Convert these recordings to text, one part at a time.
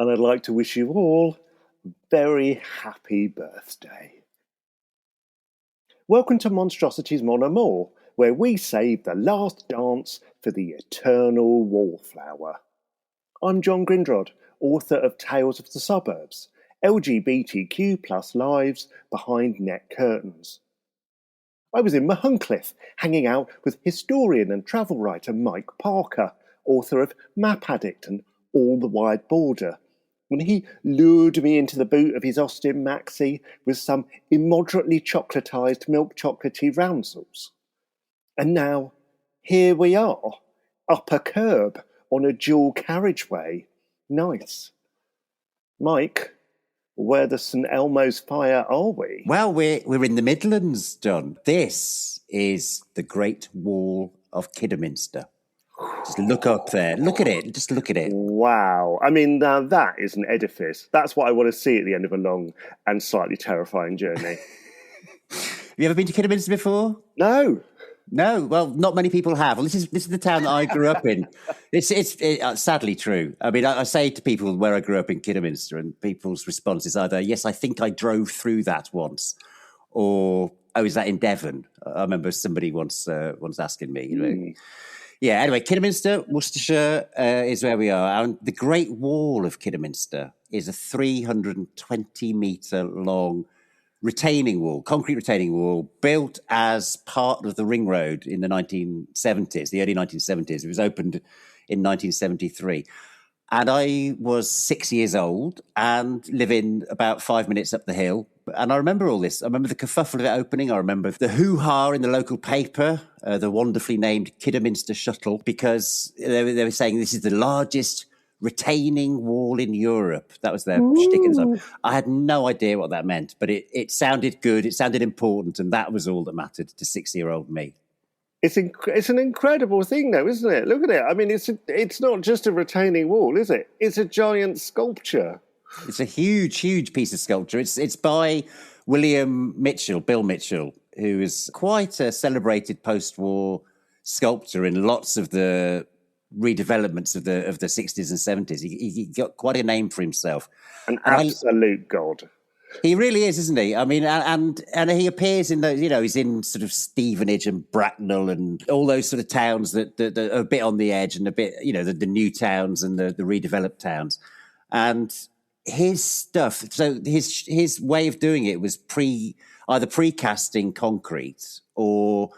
and I'd like to wish you all a very happy birthday. Welcome to Monstrosities mon Amour, where we save the last dance for the eternal wallflower. I'm John Grindrod, author of Tales of the Suburbs, LGBTQ+ lives behind net curtains. I was in Mahuncliffe, hanging out with historian and travel writer Mike Parker, author of Map Addict and All the Wide Border, when he lured me into the boot of his Austin Maxi with some immoderately chocolatised milk chocolatey roundsels. And now, here we are, up a curb on a dual carriageway. Nice. Mike, where the St Elmo's fire are we? Well, we're in the Midlands, John. This is the Great Wall of Kidderminster. Just look up there. Look at it. Just look at it. Wow. I mean, now that is an edifice. That's what I want to see at the end of a long and slightly terrifying journey. Have you ever been to Kidderminster before? No. No, well, not many people have. Well, this is the town that I grew up in. It's sadly true. I mean, I say to people where I grew up in Kidderminster, and people's response is either, yes, I think I drove through that once, or, oh, is that in Devon? I remember somebody once asking me. You know. Yeah, anyway, Kidderminster, Worcestershire is where we are. And the Great Wall of Kidderminster is a 320-metre long retaining wall, concrete retaining wall, built as part of the ring road in the 1970s, the early 1970s. It was opened in 1973. And I was 6 years old and living about 5 minutes up the hill. And I remember all this. I remember the kerfuffle of it opening. I remember the hoo-ha in the local paper, the wonderfully named Kidderminster Shuttle, because they were saying this is the largest retaining wall in Europe. That was their shtick at the time. I had no idea what that meant, but it sounded good, it sounded important, and that was all that mattered to 6-year-old me. It's an incredible thing, though, isn't it? Look at it. I mean, it's not just a retaining wall, is it? It's a giant sculpture. It's a huge, huge piece of sculpture. It's by William Mitchell, Bill Mitchell, who is quite a celebrated post-war sculptor in lots of the redevelopments of the 60s and 70s. He got quite a name for himself. An absolute god. He really is, isn't he? I mean, and he appears in those, you know, he's in sort of Stevenage and Bracknell and all those sort of towns that are a bit on the edge and a bit, you know, the new towns and the redeveloped towns. And his stuff, so his way of doing it was either precasting concrete or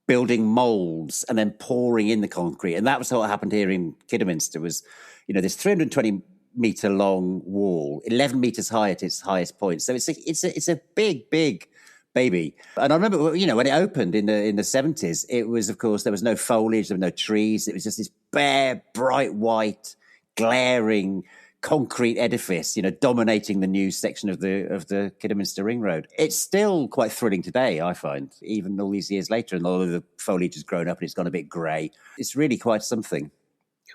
building moulds and then pouring in the concrete. And that was what happened here in Kidderminster was, you know, this 320-metre long wall, 11 metres high at its highest point. So it's a big, big baby. And I remember, you know, when it opened in the 70s, it was, of course, there was no foliage, there were no trees. It was just this bare, bright white, glaring concrete edifice, you know, dominating the new section of the Kidderminster Ring Road. It's still quite thrilling today, I find, even all these years later, and all of the foliage has grown up and it's gone a bit grey. It's really quite something.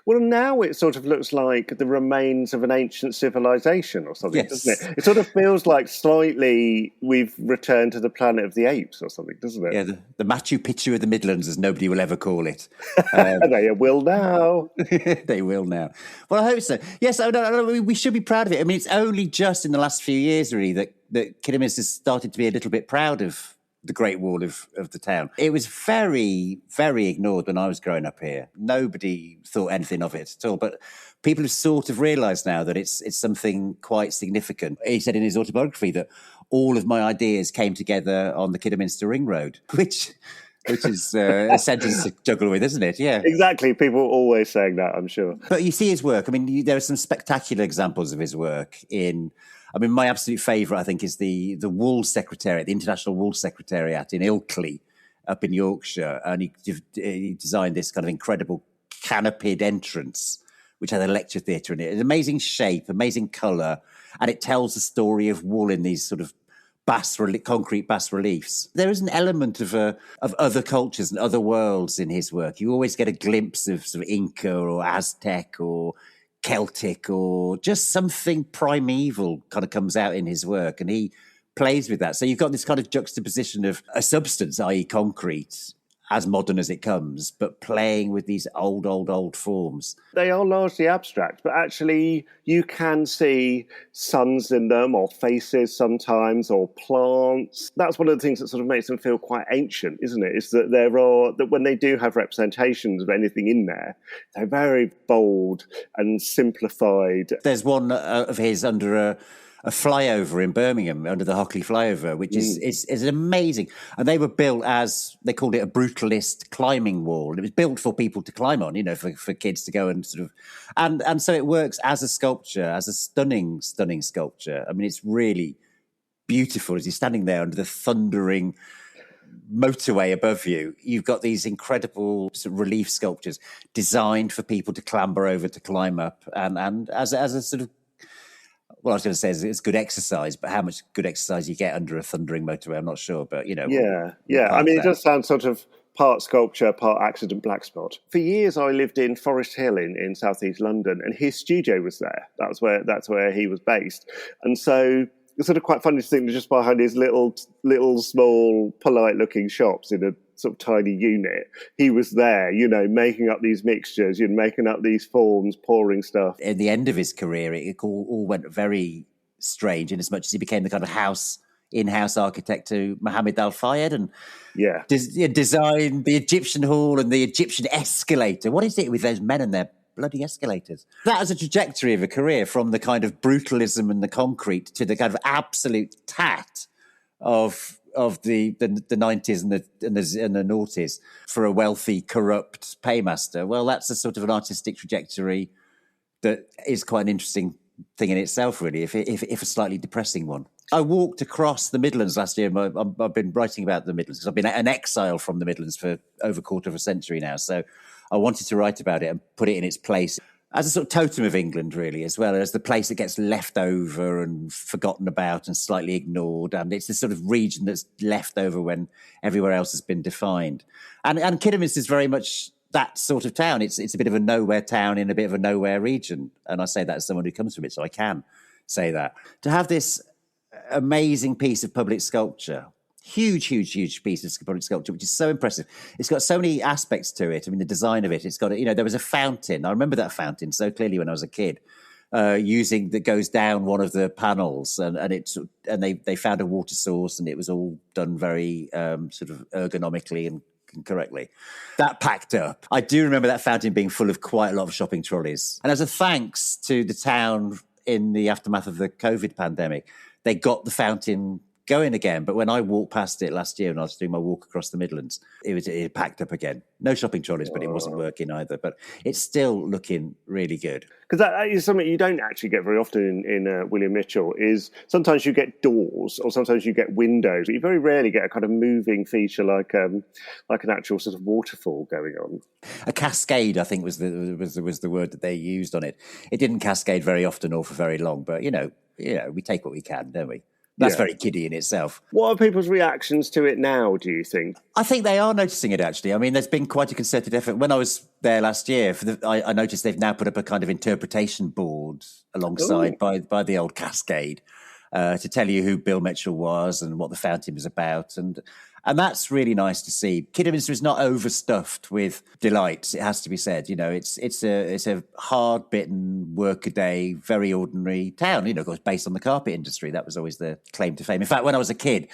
Well, now it sort of looks like the remains of an ancient civilization or something, yes. Doesn't it? It sort of feels like slightly we've returned to the planet of the apes or something, doesn't it? Yeah, the Machu Picchu of the Midlands, as nobody will ever call it. They will now. They will now. Well, I hope so. Yes, we should be proud of it. I mean, it's only just in the last few years, really, that Kidderminster started to be a little bit proud of the Great Wall of the town. It was very, very ignored when I was growing up here. Nobody thought anything of it at all. But people have sort of realised now that it's something quite significant. He said in his autobiography that all of my ideas came together on the Kidderminster Ring Road, which is a sentence to juggle with, isn't it? Yeah. Exactly. People are always saying that, I'm sure. But you see his work. I mean, there are some spectacular examples of his work my absolute favourite, I think, is the Wool Secretariat, the International Wool Secretariat in Ilkley, up in Yorkshire. And he designed this kind of incredible canopied entrance, which had a lecture theatre in it. It's amazing shape, amazing colour, and it tells the story of wool in these sort of concrete bas reliefs. There is an element of other cultures and other worlds in his work. You always get a glimpse of sort of Inca or Aztec or Celtic or just something primeval kind of comes out in his work, and he plays with that. So you've got this kind of juxtaposition of a substance, i.e. concrete, as modern as it comes, but playing with these old forms. They are largely abstract, but actually you can see suns in them or faces sometimes or plants. That's one of the things that sort of makes them feel quite ancient, isn't it? Is that that when they do have representations of anything in there, they're very bold and simplified. There's one of his under a flyover in Birmingham, under the Hockley flyover, which is amazing. And they were built as, they called it a brutalist climbing wall. And it was built for people to climb on, for kids to go and sort of... And so it works as a sculpture, as a stunning sculpture. I mean, it's really beautiful as you're standing there under the thundering motorway above you. You've got these incredible sort of relief sculptures designed for people to clamber over, to climb up. And as a sort of... Well, I was going to say it's good exercise, but how much good exercise you get under a thundering motorway, I'm not sure. But, Yeah. I mean, it does sound sort of part sculpture, part accident black spot. For years, I lived in Forest Hill in southeast London, and his studio was there. That's where he was based. And so it's sort of quite funny to think that just behind his little, small, polite-looking shops in a sort of tiny unit, he was there, making up these mixtures, making up these forms, pouring stuff. At the end of his career, it all went very strange in as much as he became the kind of in-house architect to Mohammed Al-Fayed and designed the Egyptian hall and the Egyptian escalator. What is it with those men and their bloody escalators? That was a trajectory of a career, from the kind of brutalism and the concrete to the kind of absolute tat of the 90s and the noughties for a wealthy, corrupt paymaster. Well, that's a sort of an artistic trajectory that is quite an interesting thing in itself, really, if a slightly depressing one. I walked across the Midlands last year. I've been writing about the Midlands because I've been an exile from the Midlands for over a quarter of a century now. So I wanted to write about it and put it in its place as a sort of totem of England, really, as well as the place that gets left over and forgotten about and slightly ignored. And it's the sort of region that's left over when everywhere else has been defined. And Kidderminster is very much that sort of town. It's a bit of a nowhere town in a bit of a nowhere region. And I say that as someone who comes from it, so I can say that. To have this amazing piece of public sculpture, huge piece of public sculpture, which is so impressive. It's got so many aspects to it. I mean, the design of it, it's got, there was a fountain. I remember that fountain so clearly when I was a kid, that goes down one of the panels, and they found a water source, and it was all done very sort of ergonomically and correctly. That packed up. I do remember that fountain being full of quite a lot of shopping trolleys. And as a thanks to the town in the aftermath of the COVID pandemic, they got the fountain going again. But when I walked past it last year and I was doing my walk across the Midlands, it packed up again. No shopping trolleys, but it wasn't working either. But it's still looking really good. Because that is something you don't actually get very often in William Mitchell, is sometimes you get doors or sometimes you get windows, but you very rarely get a kind of moving feature like an actual sort of waterfall going on. A cascade, I think, was the word that they used on it. It didn't cascade very often or for very long, but, we take what we can, don't we? That's very kiddie in itself. What are people's reactions to it now, do you think? I think they are noticing it, actually. I mean, there's been quite a concerted effort. When I was there last year, I noticed they've now put up a kind of interpretation board alongside by the old cascade to tell you who Bill Mitchell was and what the fountain was about. And that's really nice to see. Kidderminster is not overstuffed with delights, it has to be said. It's a hard-bitten, workaday, very ordinary town, of course, based on the carpet industry. That was always the claim to fame. In fact, when I was a kid,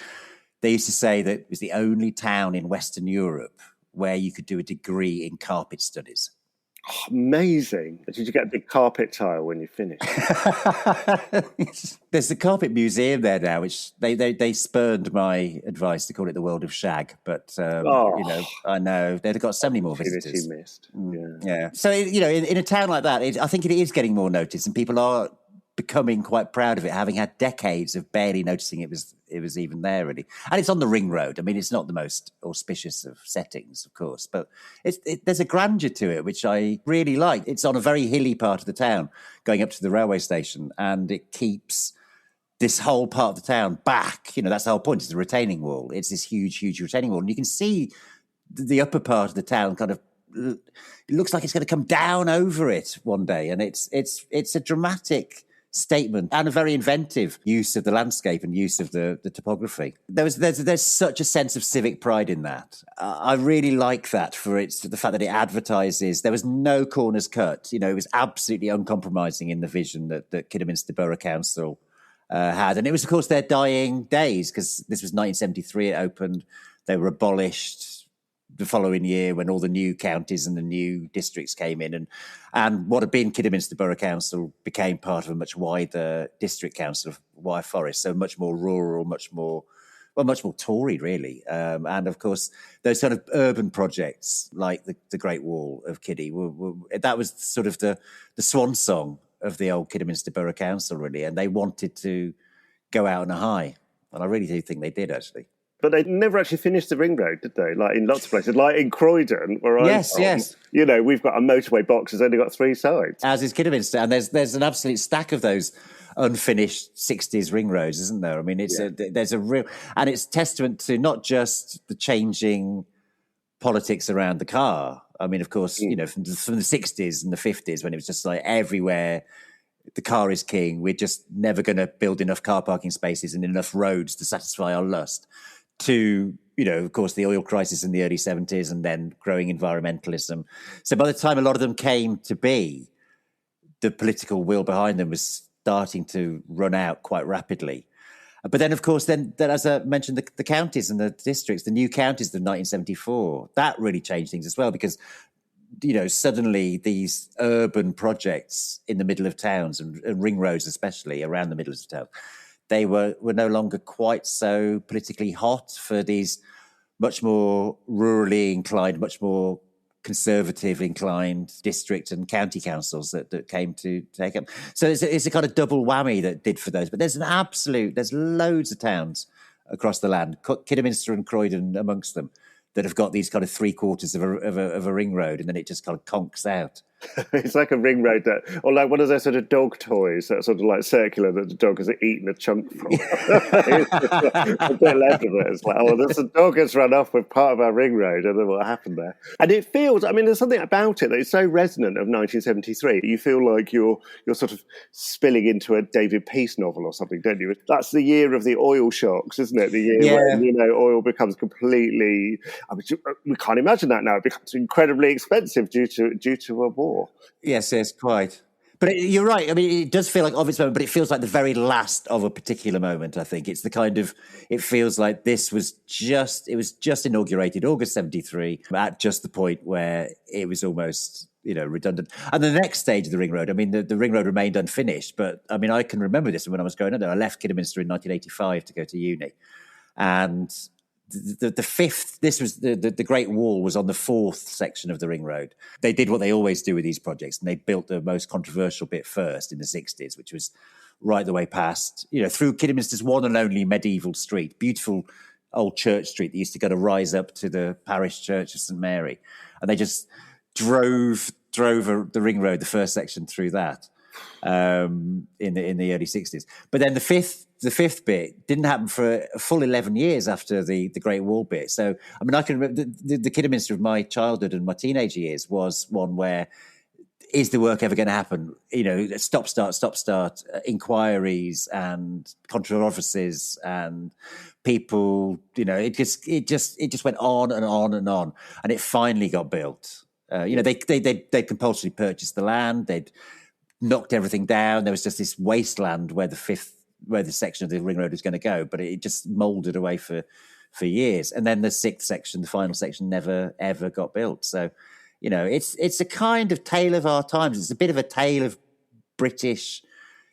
they used to say that it was the only town in Western Europe where you could do a degree in carpet studies. Oh, amazing. Did you get a big carpet tile when you finished? There's a carpet museum there now, which they spurned my advice to call it the world of shag. But, I know. They've got so many more visitors. Missed. Yeah. So, in a town like that, I think it is getting more notice, and people are becoming quite proud of it, having had decades of barely noticing it was even there, really. And it's on the ring road. I mean, it's not the most auspicious of settings, of course, but there's a grandeur to it, which I really like. It's on a very hilly part of the town, going up to the railway station, and it keeps this whole part of the town back. That's the whole point. It's the retaining wall. It's this huge retaining wall. And you can see the upper part of the town kind of, it looks like it's going to come down over it one day. And it's a dramatic statement and a very inventive use of the landscape and use of the topography. There's such a sense of civic pride in that. I really like that for the fact that it advertises. There was no corners cut. It was absolutely uncompromising in the vision that Kidderminster Borough Council had. And it was, of course, their dying days, because this was 1973 it opened. They were abolished the following year when all the new counties and the new districts came in, and what had been Kidderminster Borough Council became part of a much wider district council of Wyre Forest, so much more rural, much more Tory, really. And of course, those kind of urban projects like the Great Wall of Kiddy, that was sort of the swan song of the old Kidderminster Borough Council, really, and they wanted to go out on a high, and I really do think they did, actually. But they never actually finished the ring road, did they? Like in lots of places, like in Croydon, where I'm from, yes. We've got a motorway box that's only got 3 sides. As is Kidderminster, and there's an absolute stack of those unfinished 60s ring roads, isn't there? I mean, there's a real, and it's testament to not just the changing politics around the car. I mean, of course, from the 60s and the 50s, when it was just like everywhere, the car is king. We're just never going to build enough car parking spaces and enough roads to satisfy our lust. To, of course, the oil crisis in the early 70s and then growing environmentalism. So by the time a lot of them came to be, the political will behind them was starting to run out quite rapidly. But then, of course, then as I mentioned, the counties and the districts, the new counties of 1974, that really changed things as well, because, suddenly these urban projects in the middle of towns and ring roads, especially around the middle of towns, they were no longer quite so politically hot for these much more rurally inclined, much more conservative inclined district and county councils that came to take them. So it's a kind of double whammy that did for those. But there's loads of towns across the land, Kidderminster and Croydon amongst them, that have got these kind of 3/4 of a ring road, and then it just kind of conks out. It's like a ring road or like one of those sort of dog toys that's sort of like circular that the dog has eaten a chunk from. A bit left of it. It's like, the dog has run off with part of our ring road. I don't know what happened there. And it feels, there's something about it that is so resonant of 1973. You feel like you're sort of spilling into a David Peace novel or something, don't you? That's the year of the oil shocks, isn't it? The year when, oil becomes completely... we can't imagine that now. It becomes incredibly expensive due to a war. Yes, quite. But you're right. I mean, it does feel like of its moment, but it feels like the very last of a particular moment, I think. It's the kind of, it feels like it was just inaugurated, August 73, at just the point where it was almost, redundant. And the next stage of the ring road, the ring road remained unfinished, but I can remember this when I was growing up. I left Kidderminster in 1985 to go to uni. And the fifth, this was the Great Wall was on the 4th section of the ring road. They did what they always do with these projects, and they built the most controversial bit first in the 60s, which was right the way past, through Kidderminster's one and only medieval street, beautiful old church street that used to rise up to the parish church of St Mary. And they just drove the ring road, the first section through that in the early 60s. But then the fifth bit didn't happen for a full 11 years after the Great Wall bit. So, I can remember the Kidderminster of my childhood and my teenage years was one where, is the work ever going to happen? Stop, start, inquiries and controversies and people, it just went on and on and on. And it finally got built. They compulsorily purchased the land. They'd knocked everything down. There was just this wasteland where the section of the ring road was going to go, but it just mouldered away for years. And then the 6th section, the final section, never ever got built. So, it's a kind of tale of our times. It's a bit of a tale of British,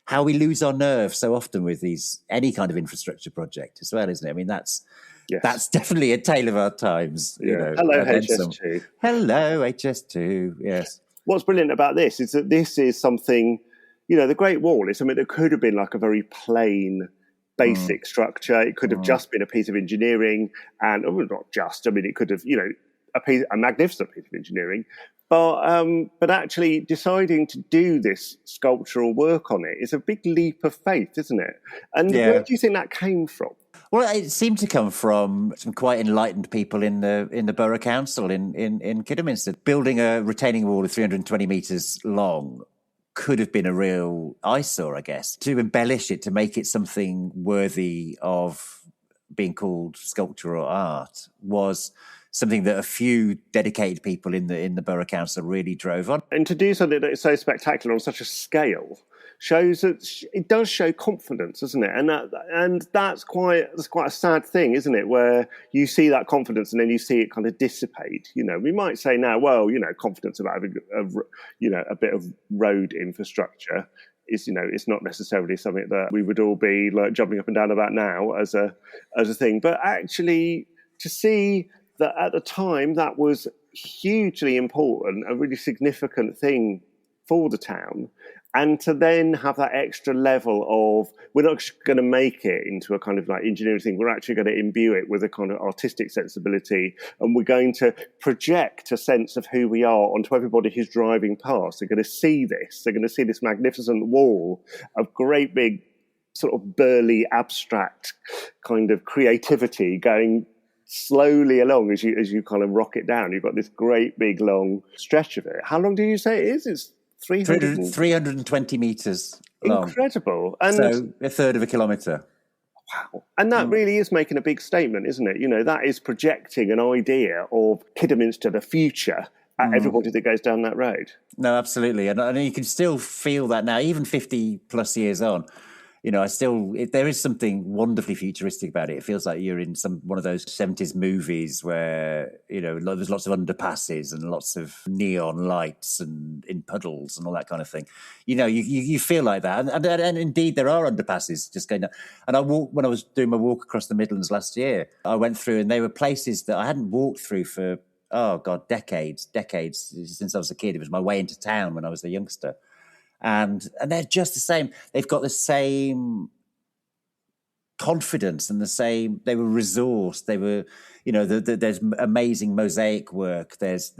how we lose our nerve so often with any kind of infrastructure project as well, isn't it? That's definitely a tale of our times. Hello, HS2. Hello, HS2. Yes. What's brilliant about this is that this is something, the Great Wall is something that could have been like a very plain, basic structure. It could have just been a piece of engineering, and not just. It could have, a magnificent piece of engineering. But actually deciding to do this sculptural work on it is a big leap of faith, isn't it? And where do you think that came from? Well, it seemed to come from some quite enlightened people in the borough council in Kidderminster. Building a retaining wall of 320 metres long could have been a real eyesore, I guess. To embellish it, to make it something worthy of being called sculpture or art, was something that a few dedicated people in the borough council really drove on. And to do something that is so spectacular on such a scale shows that it does show confidence, doesn't it? And that's quite a sad thing, isn't it? Where you see that confidence and then you see it kind of dissipate. You know, we might say now, well, you know, confidence about having a bit of road infrastructure is, you know, it's not necessarily something that we would all be like jumping up and down about now as a thing. But actually, to see that at the time that was hugely important, a really significant thing for the town. And to then have that extra level of, we're not just going to make it into a kind of like engineering thing, we're actually going to imbue it with a kind of artistic sensibility, and we're going to project a sense of who we are onto everybody who's driving past. They're going to see this. They're going to see this magnificent wall of great big sort of burly, abstract kind of creativity going slowly along as you kind of rock it down. You've got this great big long stretch of it. How long do you say it is? It's 320 metres long. Incredible. And so a third of a kilometre. Wow. And that really is making a big statement, isn't it? You know, that is projecting an idea of Kidderminster, the future, at everybody that goes down that road. No, absolutely. And you can still feel that now, even 50 plus years on. You know, there is something wonderfully futuristic about it. It feels like you're in one of those 70s movies where, you know, there's lots of underpasses and lots of neon lights and in puddles and all that kind of thing. You know, you feel like that. And indeed, there are underpasses just going down. And when I was doing my walk across the Midlands last year, I went through and they were places that I hadn't walked through for, decades, since I was a kid. It was my way into town when I was a youngster. And they're just the same. They've got the same confidence and they were resourced. They were, you know, there's amazing mosaic work. There's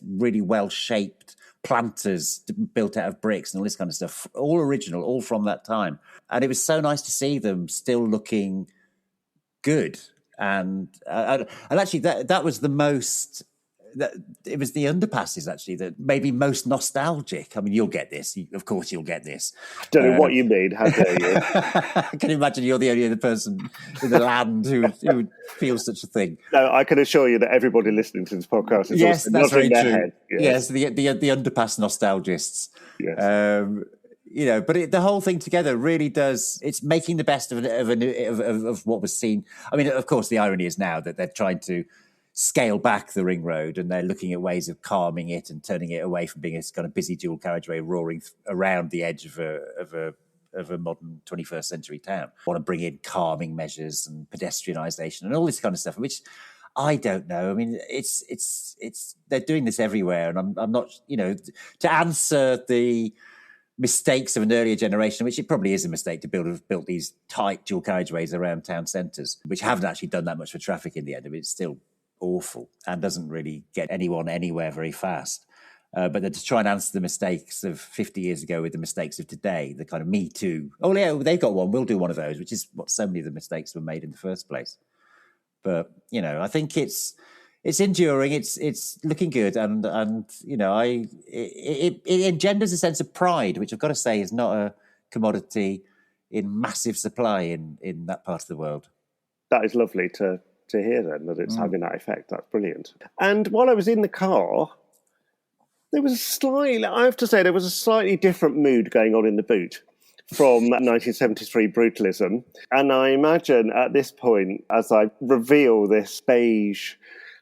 really well-shaped planters built out of bricks and all this kind of stuff, all original, all from that time. And it was so nice to see them still looking good. And actually that was the most... It was the underpasses, actually, that made me most nostalgic. I mean, you'll get this. Of course, you'll get this. I don't know what you mean. How dare you? I can imagine you're the only other person in the land who would feel such a thing. No, I can assure you that everybody listening to this podcast is also nodding their head. Yes, the underpass nostalgists. Yes. You know, but the whole thing together really does. It's making the best of what was seen. I mean, of course, the irony is now that they're trying to scale back the ring road and they're looking at ways of calming it and turning it away from being a kind of busy dual carriageway roaring around the edge of a modern 21st century town. Want to bring in calming measures and pedestrianisation and all this kind of stuff, which I don't know. I mean, it's they're doing this everywhere, and I'm not, you know, to answer the mistakes of an earlier generation, which it probably is a mistake to build these tight dual carriageways around town centres, which haven't actually done that much for traffic in the end. I mean, it's still awful and doesn't really get anyone anywhere very fast. But then to try and answer the mistakes of 50 years ago with the mistakes of today, the kind of Me Too. Oh, yeah, they've got one. We'll do one of those, which is what so many of the mistakes were made in the first place. But, you know, I think it's enduring. It's looking good. And you know, it engenders a sense of pride, which I've got to say is not a commodity in massive supply in that part of the world. That is lovely to hear then, that it's having that effect. That's brilliant. And while I was in the car, there was a slightly different mood going on in the boot from 1973 brutalism. And I imagine at this point, as I reveal this beige,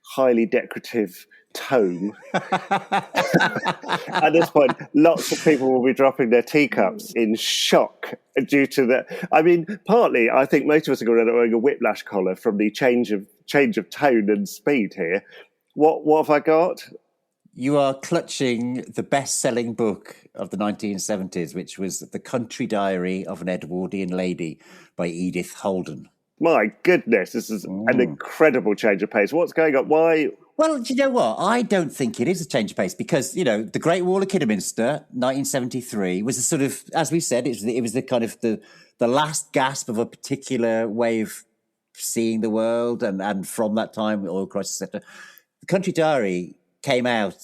highly decorative tome, at this point, lots of people will be dropping their teacups in shock due to that. I mean, partly, I think most of us are going to wearing a whiplash collar from the change of tone and speed here. What have I got? You are clutching the best-selling book of the 1970s, which was The Country Diary of an Edwardian Lady by Edith Holden. My goodness, this is an incredible change of pace. What's going on? Why? Well, do you know what? I don't think it is a change of pace because, you know, the Great Wall of Kidderminster, 1973, was a sort of, as we said, it was the kind of the last gasp of a particular way of seeing the world, and from that time, oil crisis, etc. The Country Diary came out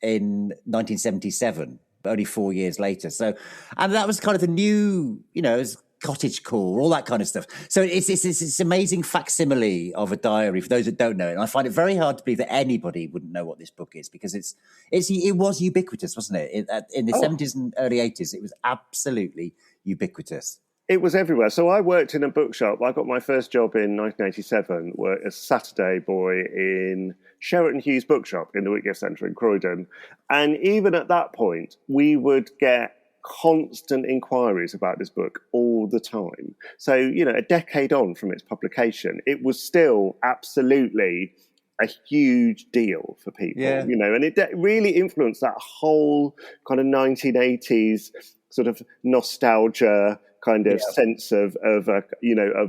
in 1977, only 4 years later. So, and that was kind of the new, it was cottagecore, all that kind of stuff. So it's amazing facsimile of a diary for those that don't know it. And I find it very hard to believe that anybody wouldn't know what this book is, because it was ubiquitous, wasn't it? In the 70s and early 80s, it was absolutely ubiquitous. It was everywhere. So I worked in a bookshop. I got my first job in 1987 as a Saturday boy in Sheraton Hughes Bookshop in the Whitgift Centre in Croydon. And even at that point, we would get constant inquiries about this book all the time. So, a decade on from its publication, it was still absolutely a huge deal for people, and it really influenced that whole kind of 1980s sort of nostalgia kind of sense of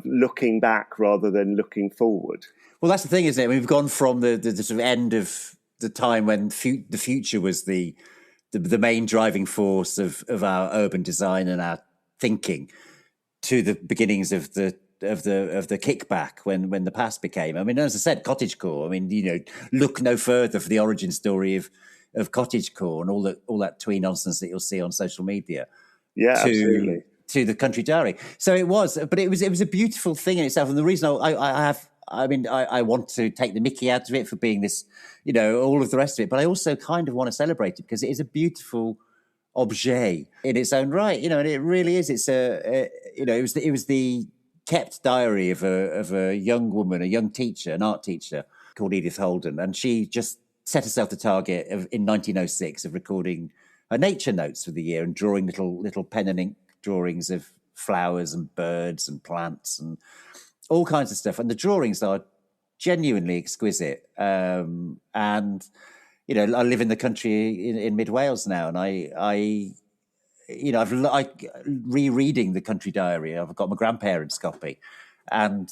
looking back rather than looking forward. Well, that's the thing, isn't it? We've gone from the sort of end of the time when the future was the main driving force of our urban design and our thinking, to the beginnings of the kickback when the past became. I mean, as I said, cottagecore. I mean, look no further for the origin story of cottagecore and all that twee nonsense that you'll see on social media. Yeah, absolutely. To the country diary. So it was a beautiful thing in itself. And the reason I want to take the mickey out of it for being this, all of the rest of it, but I also kind of want to celebrate it because it is a beautiful objet in its own right, and it really is. It's it was the kept diary of a young woman, a young teacher, an art teacher called Edith Holden, and she just set herself the target in 1906 of recording her nature notes for the year and drawing little pen and ink drawings of flowers and birds and plants and all kinds of stuff. And the drawings are genuinely exquisite. And, I live in the country in mid Wales now, and I rereading the country diary. I've got my grandparents' copy, and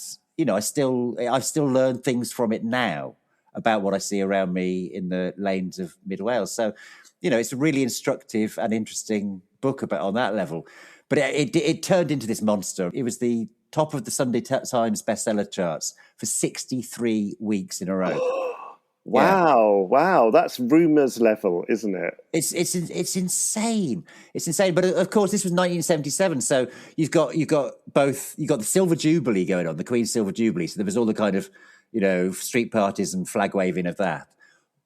I've still learned things from it now about what I see around me in the lanes of mid Wales. So, it's a really instructive and interesting book on that level. But it turned into this monster. It was the top of the Sunday Times bestseller charts for 63 weeks in a row. Wow, that's rumours level, isn't it? It's insane. It's insane. But of course, this was 1977, so you've got the Silver Jubilee going on, the Queen's Silver Jubilee. So there was all the kind of street parties and flag waving of that,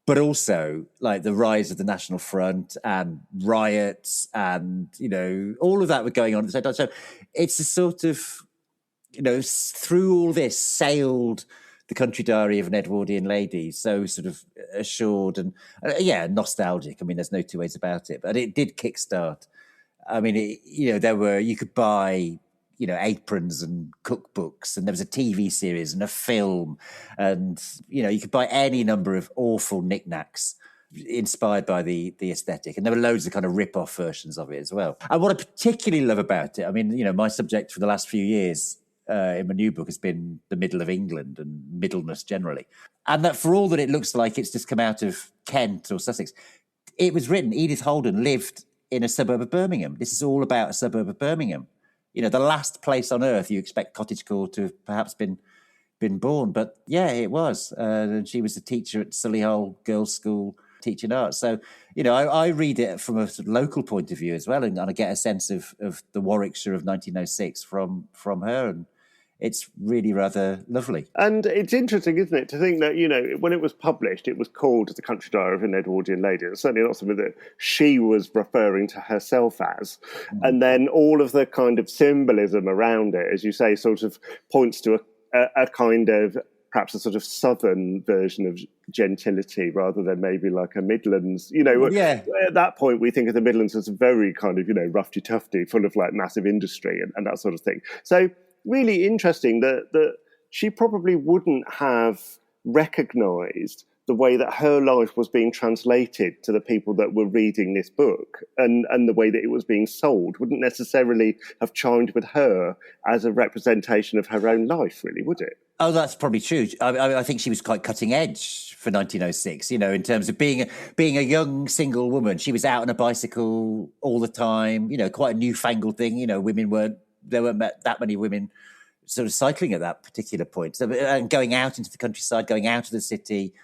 but also like the rise of the National Front and riots and all of that were going on at the same time. So it's a sort of through all this sailed the country diary of an Edwardian lady, so sort of assured and nostalgic. I mean, there's no two ways about it. But it did kickstart. I mean, you could buy aprons and cookbooks, and there was a TV series and a film, and you could buy any number of awful knickknacks inspired by the aesthetic, and there were loads of kind of rip-off versions of it as well. And what I particularly love about it, I mean, my subject for the last few years in my new book has been the middle of England and middleness generally. And that for all that it looks like it's just come out of Kent or Sussex, it was written, Edith Holden lived in a suburb of Birmingham. This is all about a suburb of Birmingham. The last place on earth you expect cottagecore to have perhaps been born. But yeah, it was. And she was a teacher at Solihull Girls' School teaching art. So, I read it from a sort of local point of view as well, and I get a sense of the Warwickshire of 1906 from her, and it's really rather lovely. And it's interesting, isn't it, to think that, when it was published, it was called The Country Diary of an Edwardian Lady. It's certainly not something that she was referring to herself as. Mm. And then all of the kind of symbolism around it, as you say, sort of points to a kind of, perhaps a sort of southern version of gentility rather than maybe like a Midlands. At that point, we think of the Midlands as a very kind of, roughy-tufty, full of like massive industry and that sort of thing. So really interesting that she probably wouldn't have recognised the way that her life was being translated to the people that were reading this book, and the way that it was being sold wouldn't necessarily have chimed with her as a representation of her own life, really, would it? Oh, that's probably true. I think she was quite cutting edge for 1906, in terms of being a young single woman. She was out on a bicycle all the time, quite a newfangled thing. There weren't that many women sort of cycling at that particular point. So, and going out into the countryside, going out of the city,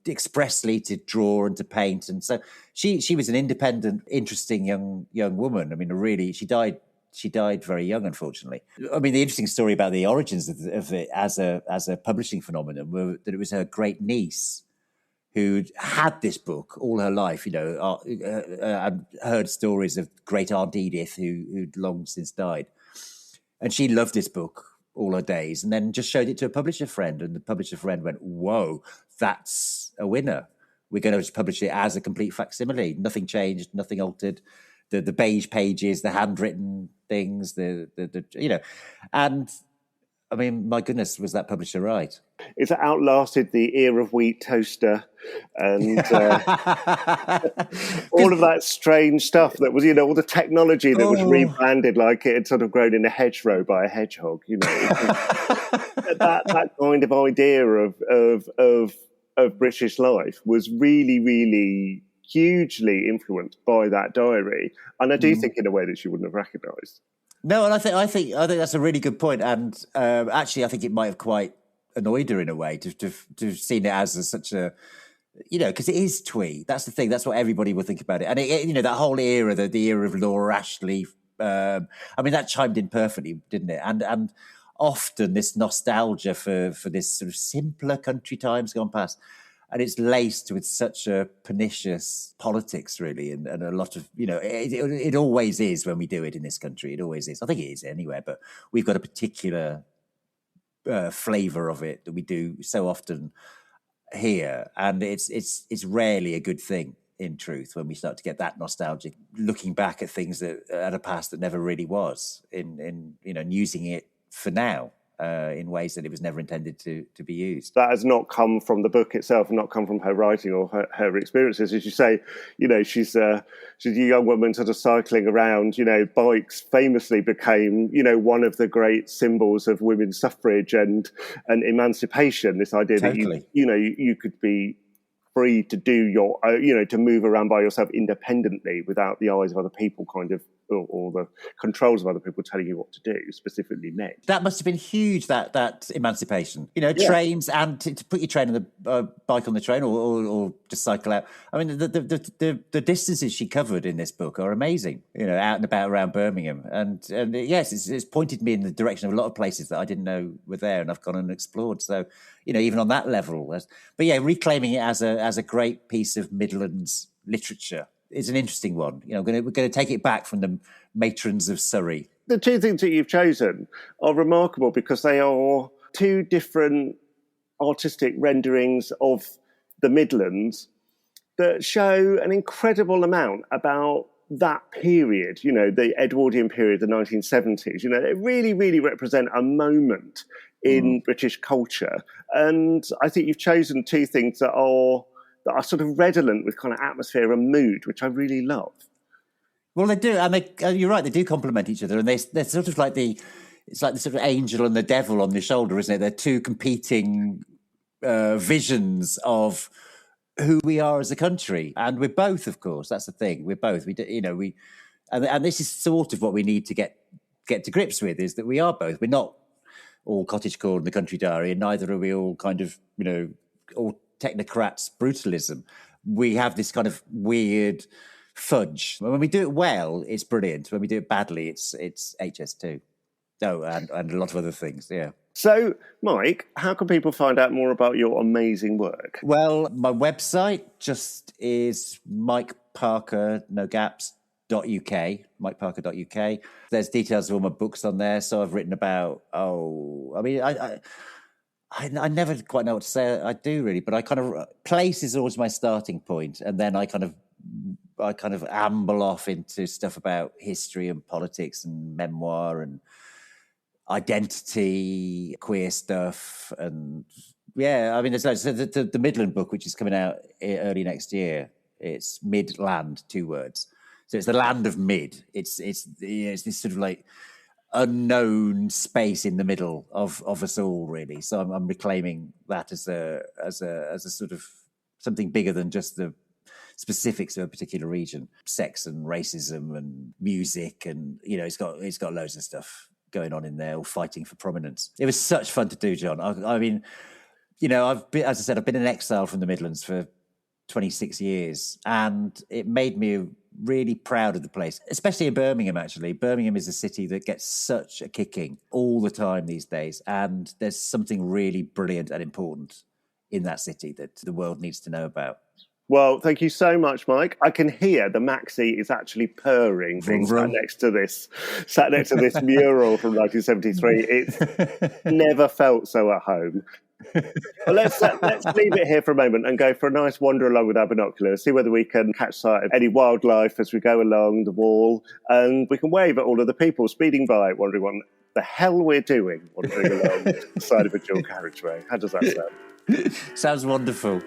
expressly to draw and to paint. And so she was an independent, interesting young woman. I mean, really, she died very young, unfortunately. I mean, the interesting story about the origins of it as a publishing phenomenon were that it was her great niece who'd had this book all her life. I'd heard stories of great Aunt Edith who'd long since died. And she loved this book all her days, and then just showed it to a publisher friend. And the publisher friend went, whoa, that's a winner. We're going to just publish it as a complete facsimile. Nothing changed, nothing altered. The beige pages, the handwritten things, and I mean, my goodness, was that publisher right? It's outlasted the ear of wheat toaster and all of that strange stuff that was, all the technology that was rebranded like it had sort of grown in a hedgerow by a hedgehog. That kind of idea of British life was really, really hugely influenced by that diary, and I do think in a way that she wouldn't have recognised. No, and I think that's a really good point. And actually, I think it might have quite annoyed her in a way to have seen it as such a, because it is twee. That's the thing. That's what everybody would think about it. And that whole era, the era of Laura Ashley. I mean, that chimed in perfectly, didn't it? And often this nostalgia for this sort of simpler country times gone past. And it's laced with such a pernicious politics, really, and a lot of, it always is when we do it in this country. It always is. I think it is anywhere, but we've got a particular flavour of it that we do so often here, and it's rarely a good thing. In truth, when we start to get that nostalgic, looking back at things that at a past that never really was, and using it for now. In ways that it was never intended to be used. That has not come from the book itself, and not come from her writing or her experiences. As you say, she's a young woman sort of cycling around. Bikes famously became, one of the great symbols of women's suffrage and emancipation. This idea totally. that you could be free to do your, to move around by yourself independently without the eyes of other people, or the controls of other people telling you what to do, specifically men. That must have been huge, that emancipation. Trains, and to put your train on the bike on the train or just cycle out. I mean, the distances she covered in this book are amazing, out and about around Birmingham. And yes, it's pointed me in the direction of a lot of places that I didn't know were there, and I've gone and explored. So, even on that level. But yeah, reclaiming it as a great piece of Midlands literature is an interesting one. We're going to take it back from the matrons of Surrey. The two things that you've chosen are remarkable because they are two different artistic renderings of the Midlands that show an incredible amount about that period, the Edwardian period, the 1970s. They really, really represent a moment in British culture. And I think you've chosen two things that are sort of redolent with kind of atmosphere and mood, which I really love. Well, they do, and you're right, they do complement each other, and they're sort of like it's like the sort of angel and the devil on the shoulder, isn't it? They're two competing visions of who we are as a country, and we're both, of course. That's the thing. We're both. And this is sort of what we need to get to grips with, is that we are both. We're not all cottagecore in the country diary, and neither are we all kind of all technocrats brutalism. We have this kind of weird fudge. When we do it well, it's brilliant. When we do it badly, it's HS2. Oh, and a lot of other things, yeah. So, Mike, how can people find out more about your amazing work? Well, my website just is mikeparker.uk, mikeparker.uk. There's details of all my books on there. So I've written about, I never quite know what to say. I do really, but I kind of, place is always my starting point, and then I kind of amble off into stuff about history and politics and memoir and identity, queer stuff, and yeah, I mean, there's loads. The Midland book, which is coming out early next year, it's Midland, 2 words. So it's the land of mid. It's this sort of like unknown space in the middle of us all, really. So I'm reclaiming that as a sort of something bigger than just the specifics of a particular region, sex and racism and music, and it's got loads of stuff going on in there, all fighting for prominence. It was such fun to do, John. I mean, I've been, as I said, I've been in exile from the Midlands for 26 years, and it made me really proud of the place, especially in Birmingham, actually. Birmingham is a city that gets such a kicking all the time these days, and there's something really brilliant and important in that city that the world needs to know about. Well, thank you so much, Mike. I can hear the Maxi is actually purring being sat next to this mural from 1973. It's never felt so at home. Well, let's leave it here for a moment and go for a nice wander along with our binoculars, see whether we can catch sight of any wildlife as we go along the wall, and we can wave at all of the people speeding by, wondering what the hell we're doing wandering along the side of a dual carriageway. How does that sound? Sounds wonderful.